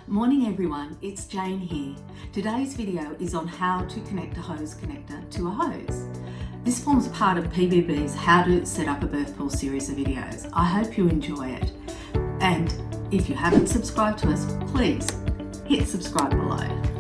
Morning everyone, it's Jane here. Today's video is on how to connect a hose connector to a hose. This forms part of PBB's How to Set Up a Birth Pool series of videos. I hope you enjoy it. And if you haven't subscribed to us, please hit subscribe below.